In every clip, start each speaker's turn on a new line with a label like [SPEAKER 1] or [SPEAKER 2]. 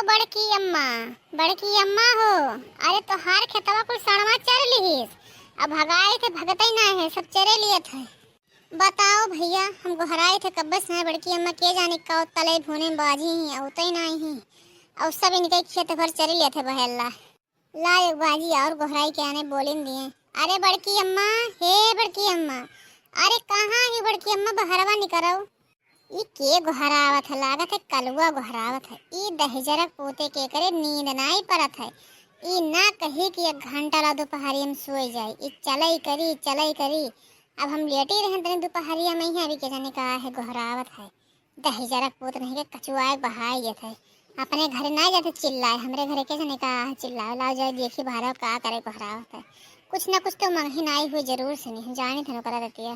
[SPEAKER 1] बड़की अम्मा हो। अरे तोहार खेतवा कुल सड़वा चर लिहिस। अब भगाए थे भगते ही ना है, सब चरे लिए थे। बताओ भैया, हम गोहराए थे कब्बे से बड़की अम्मा के जाने का तले भूने में बाजी ही औते ही नहीं ही। और सब इनके खेत भर चरे लिए थे बहेला। ला एक बाजी और गोहराई के आने बोलिन दिए। अरे बड़की अम्मा, हे बड़की अम्मा, अरे कहाँ ही बड़की अम्मा, बहरवा निकरो। ई के गोहरावत है, लागत है कलुआ गोहरावत है। ई दहजरक पोते के करे नींद नाई परत है। ई ना कही कि 1 घंटा ला दोपहरी में सोई जाए। ई चलई करी। अब हम लेटी रहे तनी दोपहरिया में ही, अभी के जाने का है गोहरावत है। दहजरक पोत नहीं के कचुआए बहाई गए थे। अपने घरे ना जाते चिल्लाए, हमरे घरे के जाने का है चिल्लाए। ला जाए देखी बाहर का करे गोहरावत है। कुछ ना कुछ तो मंगी नाई हुई जरूर से नहीं जानी थे करा देती है।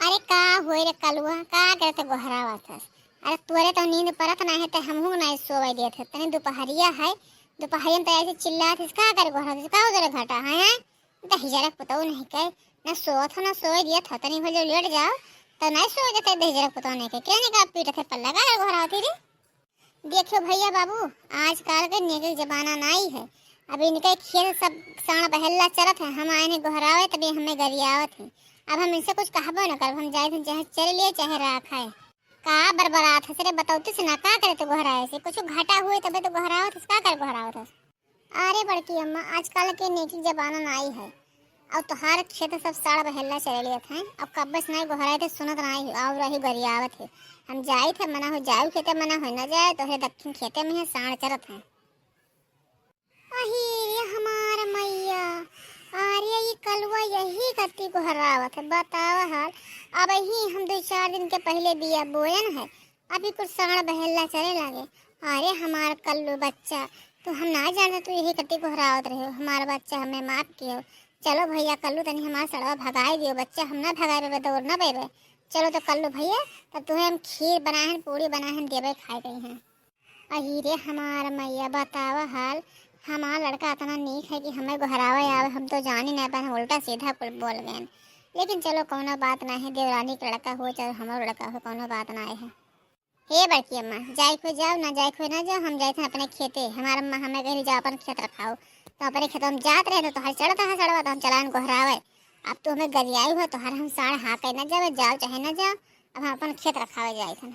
[SPEAKER 1] अरे का होए रे कलुआ, का करते गोहरावत है। अरे तोरे तो नींद परत ना है, तो हमहू नहीं सोवे देते। तने दोपहरिया है, दोपहरिया में तो ऐसे चिल्लात है, का करे गोहरावत, का उधर घाटा है। दहजरक पतो नहीं के ना सोत हो ना सोए दिया था। तनी हो जो लेट जाओ तो नहीं सोए देते। दहजरक पतो नहीं के कहने का पीट थे पल्ला का गोहरावती रे। देखो भैया बाबू, आजकल के नेके जमाना नहीं है। अभी इनके खेत सब साण बहेला चरत है, हम आए ने गोहरावे तभी हमें गरियावत है। अब हम इनसे कुछ कहबो न कर, हम जाए थे चाहे चल लिए चाहे राखाए। का बरबरात है, बताओ से ना का करे तो गोहराए से कुछ घाटा हुए तबे तो गोहरावत का कर गोहरावत है। अरे बड़की अम्मा, आजकल के नेकी जमाना नहीं है। अब तोहार खेत सब साड़ बहेला चले लिए थे। अब कब्बस नहीं गोहराए थे, सुनत नहीं और रही गरियावत है। हम जाए थे मना हो जाओ खेते, मना हो न जाए तो दक्षिण खेते में है साण चरत है। अही हमार मैया, अरे ये कलुआ यही कत्ती गोहरावत है। बतावा हाल, अब ही हम 2-4 दिन के पहले बिया बोयन है, अभी कुछ साण बहेला चले लगे। अरे हमार कल्लू बच्चा, तो हम ना जाने तो यही कत्ती गोहरावत रहे। हमारा बच्चा हमें माफ कियो। चलो भैया कल्लू तनी हमारा सड़वा भगाई दियो। बच्चा हम ना भगाए दौड़ ना पेबे। चलो तो कल्लू भैया, तब तुम्हें हम खीर बनाए पूरी बनाए देवे खाए गई हैं। अही रे हमार मैया, बतावा हाल, हमारा लड़का इतना नीक है कि हमें गोहरावे आवे। हम तो जान ही नहीं पाए, उल्टा सीधा कुल बोल गए। लेकिन चलो कोनो बात नहीं, देवरानी का लड़का हो चाहे हमारा लड़का हो, कोनो बात नहीं है। हे बड़की अम्मा, जाए खो जाओ ना जाए खो ना जाओ, हम जाए थे अपने खेते। हमारा अम्मा हमें कहीं जाओ अपन खेत रखाओ, तो अपने खेतों में जात रहे तो हर चढ़ता है सड़वा तो हम चलान गोहरावे। अब तो हमें गरियाई हो तो हर हम साढ़ हाँ कह ना जावे, जाओ चाहे ना जाओ, अब हम अपन खेत रखावे जाए थे।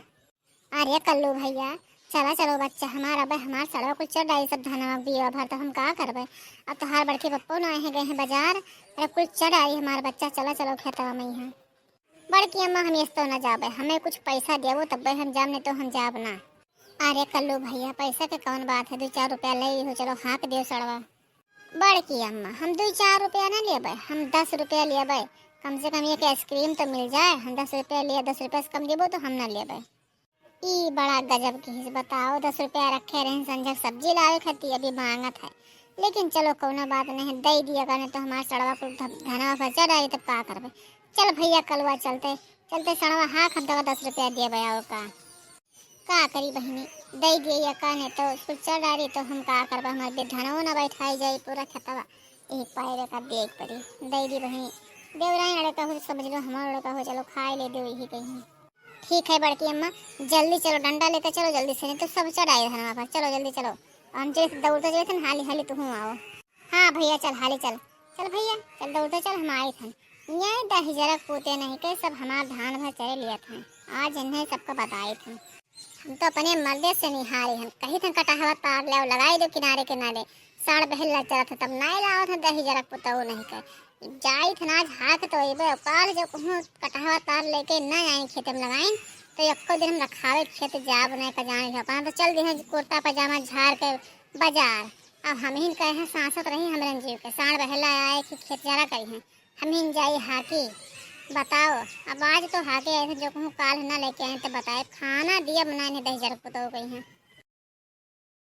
[SPEAKER 1] अरे कल्लू भैया, चला चलो बच्चा हमारा, अब हमार सड़वा कुछ चढ़ रही सब धनवा बिया भर, तो हम का करबे। अब तो हर बड़के पप्पो न आए गए हैं बाजार, अरे कुछ चढ़ आई हमारा बच्चा। चलो चलो खेतवा में ही। बड़की अम्मा हम तो न जाबे, हमें कुछ पैसा देवो तब हम जाब, नहीं तो हम जाब ना। अरे कल्लू भैया, पैसा के कौन बात है, 2-4 रुपया ले हो, चलो हाँक देव सड़वा। बड़की अम्मा, हम 2-4 रुपया ना लेबे, हम 10 रुपया लेबे। कम से कम एक आइसक्रीम तो मिल जाए। हम 10 रुपया लिए, 10 रुपया से कम देबो तो हम ना लेबे। ई बड़ा गजब की है, बताओ 10 रुपया रखे रहे संजय सब्जी लावे खाती, अभी मांगत है। लेकिन चलो कोनो बात नहीं, दे दिया करने तो हमारा सड़वा को धनवा फंसा रही तब का करबे। चल भैया कलवा चलते चलते सड़वा हाँ खब 10 रुपया दिए भैया। और का करी बहनी, दे दिए का नहीं तो उसको चढ़ रही तो हम का करबे। हमारे धनवा ना बैठाई जाए पूरा खेतवा, एक पायरे का देख पड़ी। दे दी बहनी, देवरानी लड़का हो समझ लो, हमारा लड़का हो, चलो खाए ले दो यही कहीं। ठीक है बड़की अम्मा, जल्दी चलो, डंडा लेकर चलो जल्दी से, नहीं तो सब चढ़ाए धनवा पर। चलो जल्दी चलो, हम जो दौड़ते जाए थे हाली हाली तुम आओ। हाँ भैया चल हाली चल, चल भैया चल दौड़ते चल, हम आए थे। ये दहजरक पोते नहीं के सब हमार धान भर चले लिए थे। आज इन्हें सबको बताए थे। हम तो अपने मर्दे से नहीं हारे, हम कहीं थे कटाहवा तार ले लगाई दो किनारे किनारे, साड़ बहेला चला था तब नहीं लाओ था दहजरक पोता नहीं कर जाई थे। आज हाथ तो एबे काल जब कहूँ कटाहवा तार लेके न आए खेत में लगाइन तो एको दिन हम रखावे खेत जाब नहीं का जाने अपना तो चल दिए कुर्ता पजामा झाड़ के बाजार। अब हम ही कहे सांसत रही हमारे जीव के साड़ बहेला आए कि खेत जरा कही हैं, हम ही जाई हाकी। बताओ अब आज तो हाके आए थे, जो कहूँ काल ना लेके आए तो बताए खाना दिया बनाए दहजरक पोता गई हैं।